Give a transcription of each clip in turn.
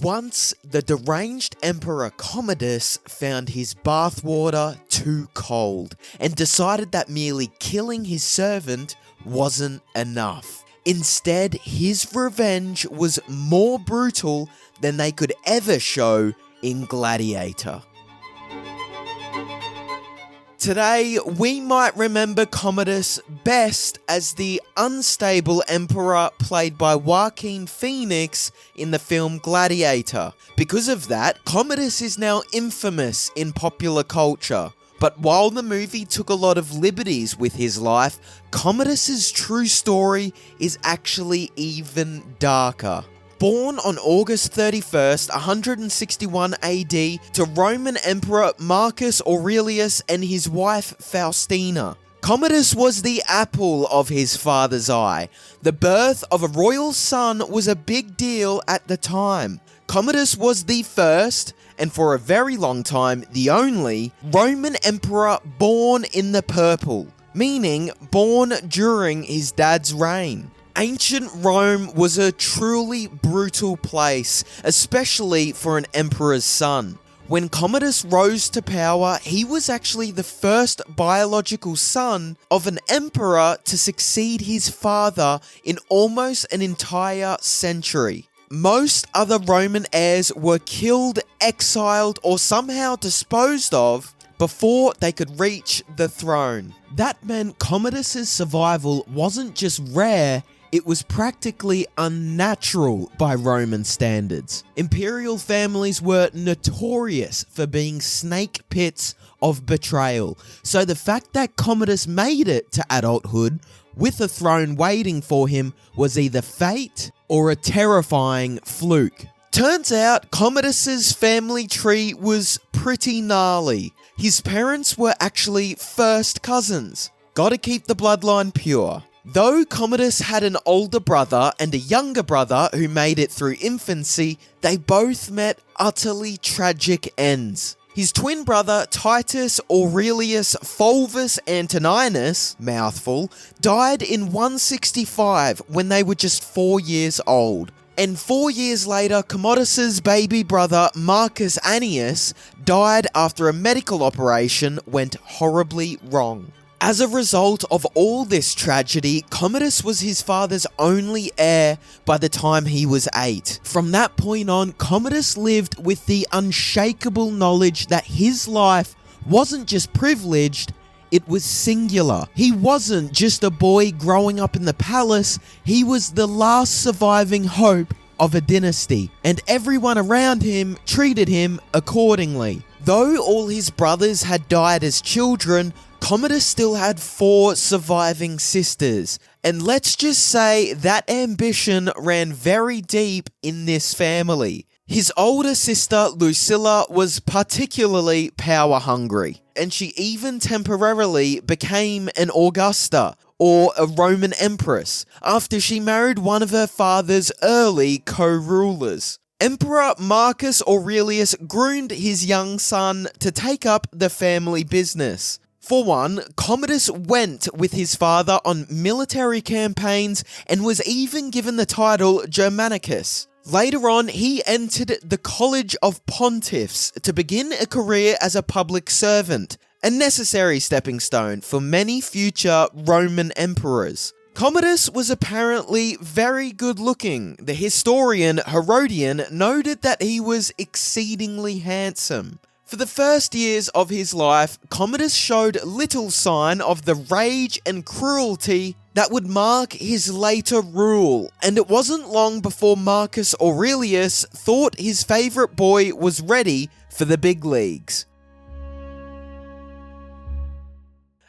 Once, the deranged Emperor Commodus found his bathwater too cold and decided that merely killing his servant wasn't enough. Instead, his revenge was more brutal than they could ever show in Gladiator. Today, we might remember Commodus best as the unstable emperor played by Joaquin Phoenix in the film Gladiator. Because of that, Commodus is now infamous in popular culture. But while the movie took a lot of liberties with his life, Commodus's true story is actually even darker. Born on August 31st, 161 AD to Roman Emperor Marcus Aurelius and his wife Faustina, Commodus was the apple of his father's eye. The birth of a royal son was a big deal at the time. Commodus was the first, and for a very long time the only, Roman emperor born in the purple, meaning born during his dad's reign. Ancient Rome was a truly brutal place, especially for an emperor's son. When Commodus rose to power, he was actually the first biological son of an emperor to succeed his father in almost an entire century. Most other Roman heirs were killed, exiled, or somehow disposed of before they could reach the throne. That meant Commodus's survival wasn't just rare, it was practically unnatural by Roman standards. Imperial families were notorious for being snake pits of betrayal, so the fact that Commodus made it to adulthood with a throne waiting for him was either fate or a terrifying fluke. Turns out Commodus's family tree was pretty gnarly. His parents were actually first cousins. Gotta keep the bloodline pure. Though Commodus had an older brother and a younger brother who made it through infancy, they both met utterly tragic ends. His twin brother Titus Aurelius Fulvus Antoninus, mouthful, died in 165 when they were just 4 years old. And 4 years later, Commodus's baby brother Marcus Annius died after a medical operation went horribly wrong. As a result of all this tragedy, Commodus was his father's only heir by the time he was 8. From that point on, Commodus lived with the unshakable knowledge that his life wasn't just privileged, it was singular. He wasn't just a boy growing up in the palace, he was the last surviving hope of a dynasty, and everyone around him treated him accordingly. Though all his brothers had died as children, Commodus still had 4 surviving sisters, and let's just say that ambition ran very deep in this family. His older sister Lucilla was particularly power hungry, and she even temporarily became an Augusta, or a Roman empress, after she married one of her father's early co-rulers. Emperor Marcus Aurelius groomed his young son to take up the family business. For one, Commodus went with his father on military campaigns and was even given the title Germanicus. Later on, he entered the College of Pontiffs to begin a career as a public servant, a necessary stepping stone for many future Roman emperors. Commodus was apparently very good looking. The historian Herodian noted that he was exceedingly handsome. For the first years of his life, Commodus showed little sign of the rage and cruelty that would mark his later rule, and it wasn't long before Marcus Aurelius thought his favourite boy was ready for the big leagues.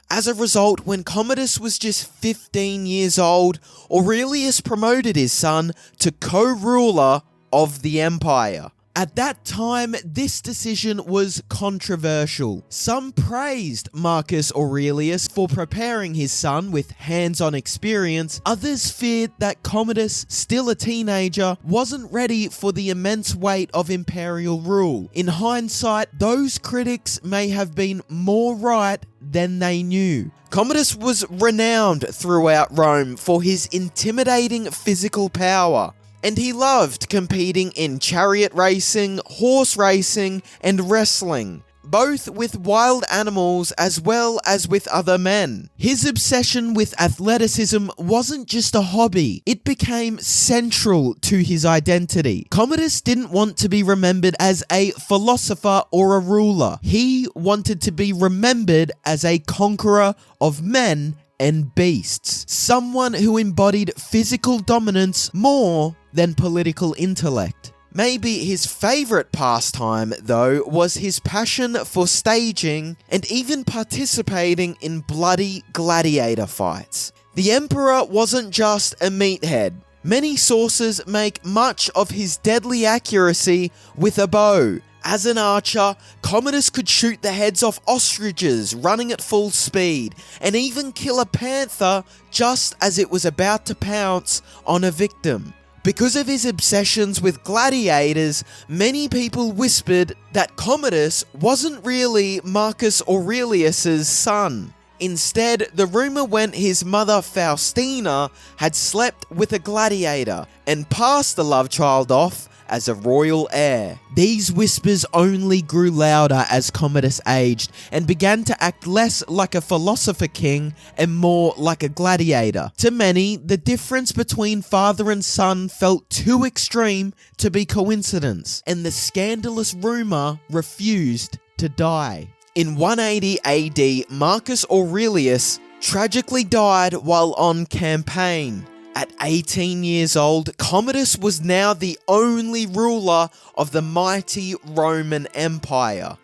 As a result, when Commodus was just 15 years old, Aurelius promoted his son to co-ruler of the empire. At that time, this decision was controversial. Some praised Marcus Aurelius for preparing his son with hands-on experience. Others feared that Commodus, still a teenager, wasn't ready for the immense weight of imperial rule. In hindsight, those critics may have been more right than they knew. Commodus was renowned throughout Rome for his intimidating physical power. and he loved competing in chariot racing, horse racing, and wrestling, both with wild animals as well as with other men. His obsession with athleticism wasn't just a hobby, it became central to his identity. Commodus didn't want to be remembered as a philosopher or a ruler. He wanted to be remembered as a conqueror of men and beasts, someone who embodied physical dominance more than political intellect. Maybe his favourite pastime, though, was his passion for staging and even participating in bloody gladiator fights. The emperor wasn't just a meathead. Many sources make much of his deadly accuracy with a bow. As an archer, Commodus could shoot the heads off ostriches running at full speed, and even kill a panther just as it was about to pounce on a victim. Because of his obsessions with gladiators, many people whispered that Commodus wasn't really Marcus Aurelius's son. Instead, the rumour went his mother Faustina had slept with a gladiator and passed the love child off as a royal heir. These whispers only grew louder as Commodus aged and began to act less like a philosopher king and more like a gladiator. To many, the difference between father and son felt too extreme to be coincidence, and the scandalous rumour refused to die. In 180 AD, Marcus Aurelius tragically died while on campaign. At 18 years old, Commodus was now the only ruler of the mighty Roman Empire.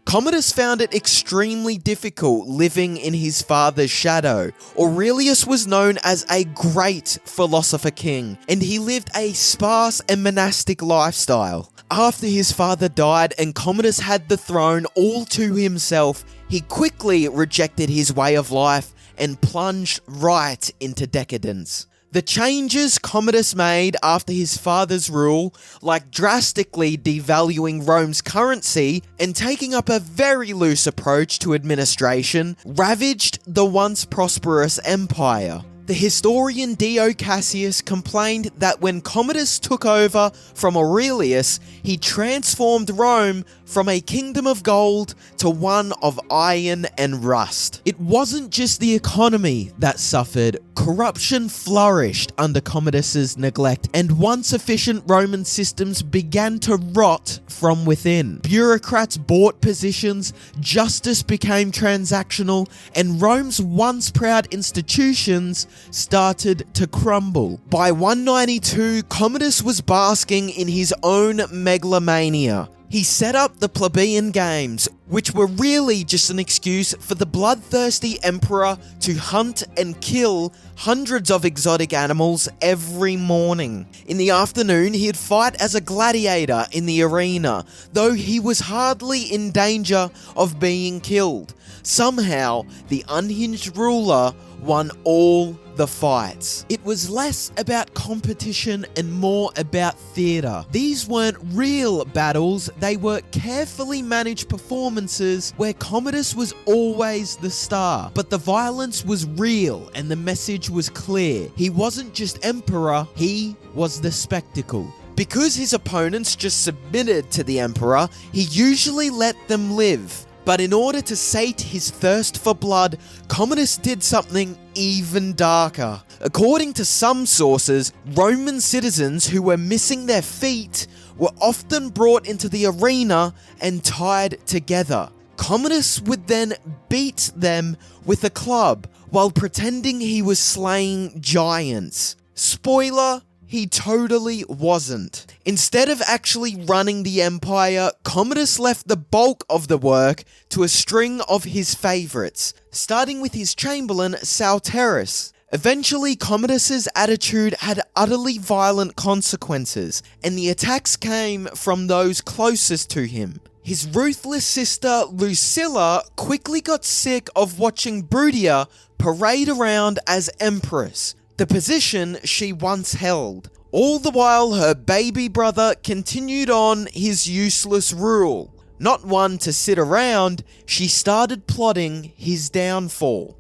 Commodus found it extremely difficult living in his father's shadow. Aurelius was known as a great philosopher king, and he lived a sparse and monastic lifestyle. After his father died and Commodus had the throne all to himself, he quickly rejected his way of life and plunged right into decadence. The changes Commodus made after his father's rule, like drastically devaluing Rome's currency and taking up a very loose approach to administration, ravaged the once prosperous empire. The historian Dio Cassius complained that when Commodus took over from Aurelius, he transformed Rome from a kingdom of gold to one of iron and rust. It wasn't just the economy that suffered. Corruption flourished under Commodus's neglect, and once efficient Roman systems began to rot from within. Bureaucrats bought positions, justice became transactional, and Rome's once proud institutions started to crumble. By 192, Commodus was basking in his own megalomania. He set up the plebeian games, which were really just an excuse for the bloodthirsty emperor to hunt and kill hundreds of exotic animals every morning. In the afternoon, he'd fight as a gladiator in the arena, though he was hardly in danger of being killed. Somehow, the unhinged ruler won all the fights. It was less about competition and more about theatre. These weren't real battles, they were carefully managed performances where Commodus was always the star. But the violence was real and the message was clear. He wasn't just emperor, he was the spectacle. Because his opponents just submitted to the emperor, he usually let them live. But in order to sate his thirst for blood, Commodus did something even darker. According to some sources, Roman citizens who were missing their feet were often brought into the arena and tied together. Commodus would then beat them with a club while pretending he was slaying giants. Spoiler: he totally wasn't. Instead of actually running the empire, Commodus left the bulk of the work to a string of his favourites, starting with his chamberlain Salterus. Eventually, Commodus's attitude had utterly violent consequences, and the attacks came from those closest to him. His ruthless sister Lucilla quickly got sick of watching Brutia parade around as empress, the position she once held. All the while, her baby brother continued on his useless rule. Not one to sit around, she started plotting his downfall.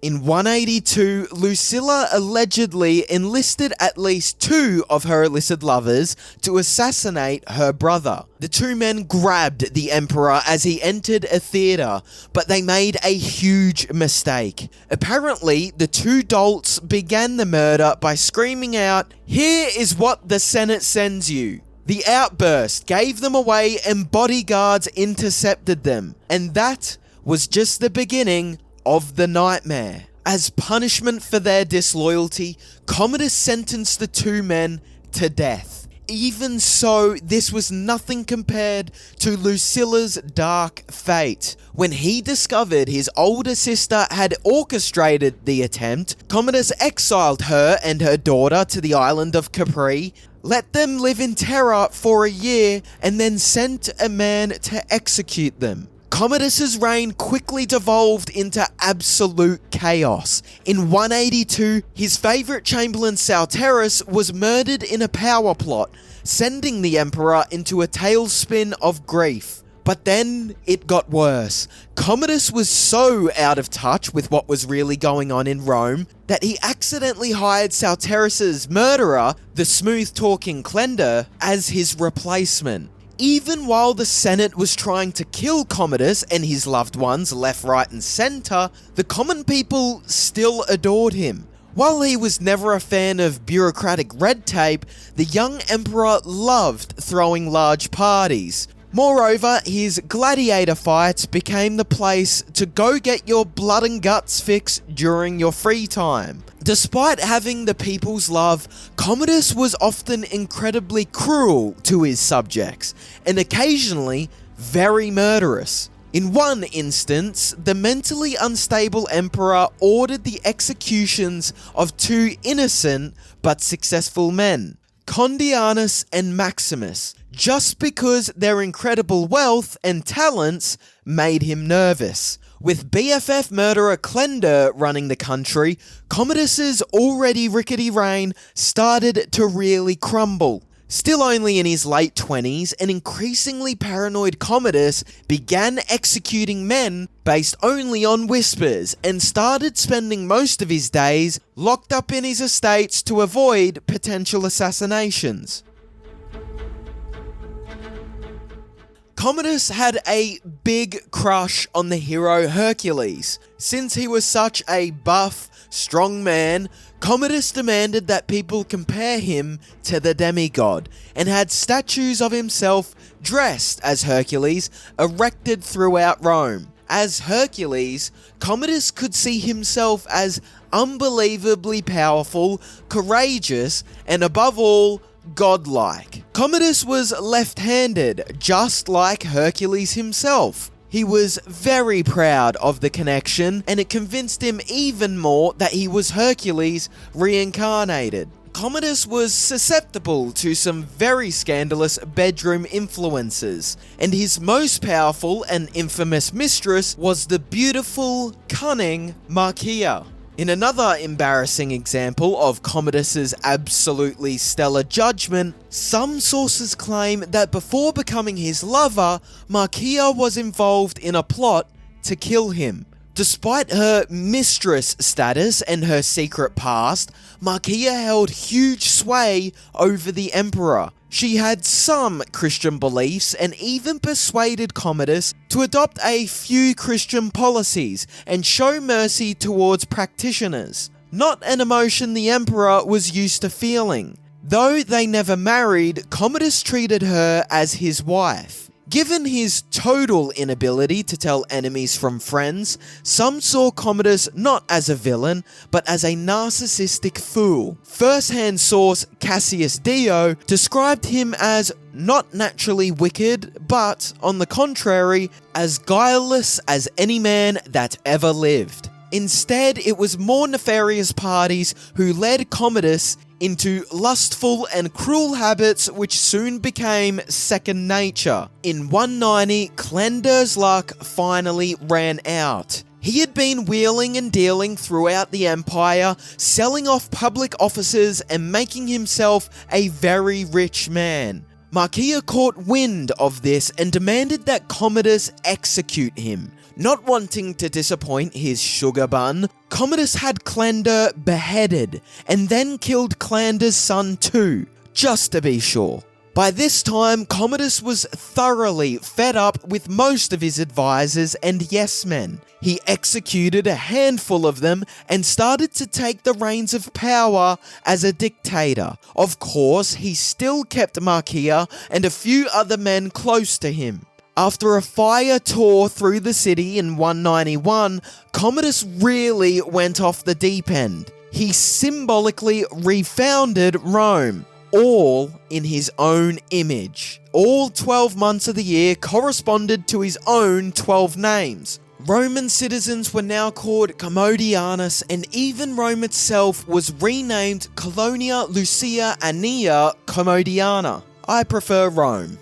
In 182, Lucilla allegedly enlisted at least 2 of her illicit lovers to assassinate her brother. The 2 men grabbed the emperor as he entered a theatre, but they made a huge mistake. Apparently, the 2 dolts began the murder by screaming out, "Here is what the Senate sends you." The outburst gave them away and bodyguards intercepted them, and that was just the beginning of the nightmare. As punishment for their disloyalty, Commodus sentenced the 2 men to death. Even so, this was nothing compared to Lucilla's dark fate. When he discovered his older sister had orchestrated the attempt, Commodus exiled her and her daughter to the island of Capri, let them live in terror for a year, and then sent a man to execute them. Commodus's reign quickly devolved into absolute chaos. In 182, his favourite chamberlain Salterus was murdered in a power plot, sending the emperor into a tailspin of grief. But then it got worse. Commodus was so out of touch with what was really going on in Rome that he accidentally hired Salterus's murderer, the smooth-talking Clender, as his replacement. Even while the Senate was trying to kill Commodus and his loved ones left, right and centre, the common people still adored him. While he was never a fan of bureaucratic red tape, the young emperor loved throwing large parties. Moreover, his gladiator fights became the place to go get your blood and guts fix during your free time. Despite having the people's love, Commodus was often incredibly cruel to his subjects, and occasionally very murderous. In one instance, the mentally unstable emperor ordered the executions of 2 innocent but successful men, Condianus and Maximus, just because their incredible wealth and talents made him nervous. With BFF murderer Clender running the country, Commodus's already rickety reign started to really crumble. Still only in his late 20s, an increasingly paranoid Commodus began executing men based only on whispers and started spending most of his days locked up in his estates to avoid potential assassinations. Commodus had a big crush on the hero Hercules. Since he was such a buff, strong man, Commodus demanded that people compare him to the demigod, and had statues of himself dressed as Hercules erected throughout Rome. As Hercules, Commodus could see himself as unbelievably powerful, courageous, and above all, godlike. Commodus was left-handed, just like Hercules himself. He was very proud of the connection, and it convinced him even more that he was Hercules reincarnated. Commodus was susceptible to some very scandalous bedroom influences, and his most powerful and infamous mistress was the beautiful, cunning Marcia. In another embarrassing example of Commodus's absolutely stellar judgment, some sources claim that before becoming his lover, Marcia was involved in a plot to kill him. Despite her mistress status and her secret past, Marcia held huge sway over the emperor. She had some Christian beliefs and even persuaded Commodus to adopt a few Christian policies and show mercy towards practitioners, not an emotion the emperor was used to feeling. Though they never married, Commodus treated her as his wife. Given his total inability to tell enemies from friends, some saw Commodus not as a villain, but as a narcissistic fool. First-hand source Cassius Dio described him as not naturally wicked, but, on the contrary, as guileless as any man that ever lived. Instead, it was more nefarious parties who led Commodus into lustful and cruel habits which soon became second nature. In 190, Clender's luck finally ran out. He had been wheeling and dealing throughout the empire, selling off public offices and making himself a very rich man. Marcia caught wind of this and demanded that Commodus execute him. Not wanting to disappoint his sugar bun, Commodus had Clander beheaded, and then killed Clander's son too, just to be sure. By this time, Commodus was thoroughly fed up with most of his advisors and yes-men. He executed a handful of them and started to take the reins of power as a dictator. Of course, he still kept Marcia and a few other men close to him. After a fire tore through the city in 191, Commodus really went off the deep end. He symbolically refounded Rome, all in his own image. All 12 months of the year corresponded to his own 12 names. Roman citizens were now called Commodianus, and even Rome itself was renamed Colonia Lucia Annia Commodiana. I prefer Rome.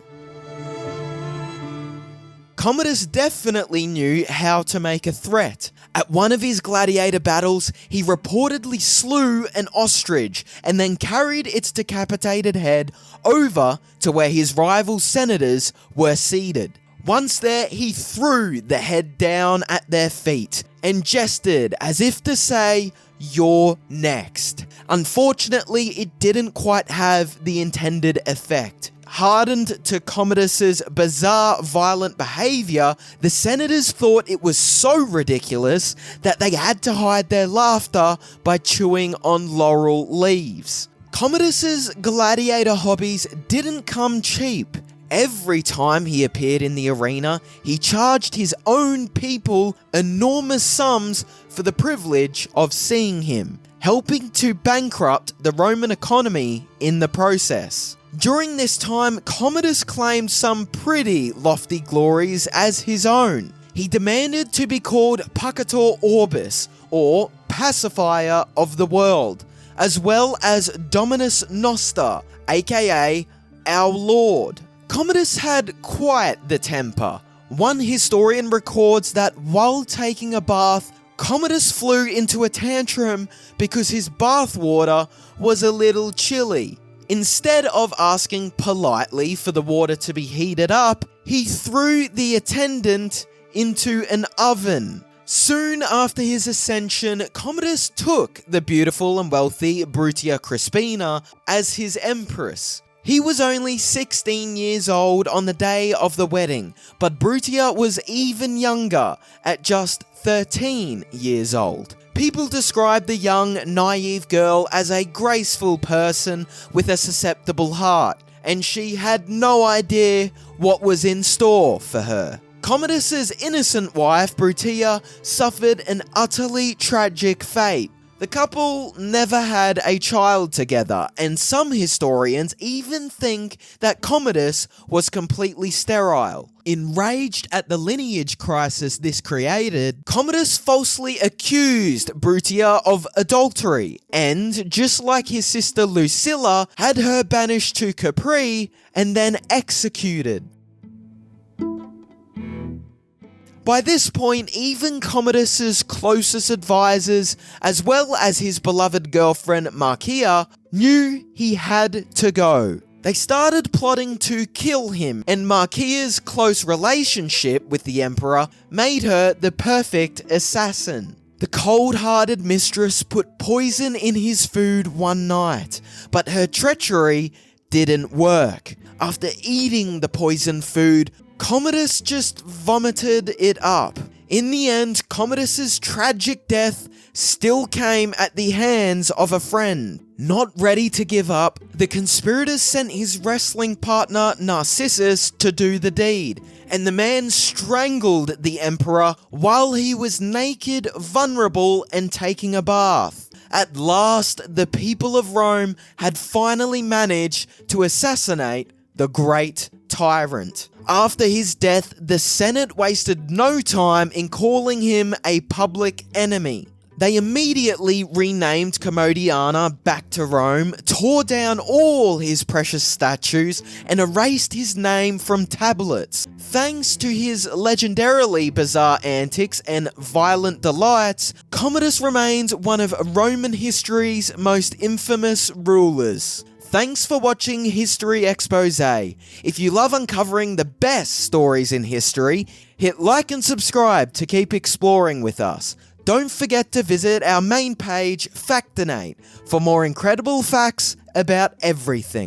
Commodus definitely knew how to make a threat. At one of his gladiator battles, he reportedly slew an ostrich and then carried its decapitated head over to where his rival senators were seated. Once there, he threw the head down at their feet and gestured as if to say, "You're next." Unfortunately, it didn't quite have the intended effect. Hardened to Commodus's bizarre violent behaviour, the senators thought it was so ridiculous that they had to hide their laughter by chewing on laurel leaves. Commodus's gladiator hobbies didn't come cheap. Every time he appeared in the arena, he charged his own people enormous sums for the privilege of seeing him, helping to bankrupt the Roman economy in the process. During this time, Commodus claimed some pretty lofty glories as his own. He demanded to be called Pacator Orbis, or Pacifier of the World, as well as Dominus Noster, aka Our Lord. Commodus had quite the temper. One historian records that while taking a bath, Commodus flew into a tantrum because his bathwater was a little chilly. Instead of asking politely for the water to be heated up, he threw the attendant into an oven. Soon after his ascension, Commodus took the beautiful and wealthy Brutia Crispina as his empress. He was only 16 years old on the day of the wedding, but Brutia was even younger, at just 13 years old. People describe the young, naive girl as a graceful person with a susceptible heart, and she had no idea what was in store for her. Commodus's innocent wife, Brutia, suffered an utterly tragic fate. The couple never had a child together, and some historians even think that Commodus was completely sterile. Enraged at the lineage crisis this created, Commodus falsely accused Brutia of adultery, and, just like his sister Lucilla, had her banished to Capri and then executed. By this point, even Commodus's closest advisors, as well as his beloved girlfriend Marcia, knew he had to go. They started plotting to kill him, and Marcia's close relationship with the emperor made her the perfect assassin. The cold-hearted mistress put poison in his food one night, but her treachery didn't work. After eating the poisoned food, Commodus just vomited it up. In the end, Commodus's tragic death still came at the hands of a friend. Not ready to give up, the conspirators sent his wrestling partner Narcissus to do the deed, and the man strangled the emperor while he was naked, vulnerable, and taking a bath. At last, the people of Rome had finally managed to assassinate the great tyrant. After his death, the Senate wasted no time in calling him a public enemy. They immediately renamed Commodiana back to Rome, tore down all his precious statues, and erased his name from tablets. Thanks to his legendarily bizarre antics and violent delights, Commodus remains one of Roman history's most infamous rulers. Thanks for watching History Expose. If you love uncovering the best stories in history, Hit like and subscribe to keep exploring with us. Don't forget to visit our main page, Factinate, for more incredible facts about everything.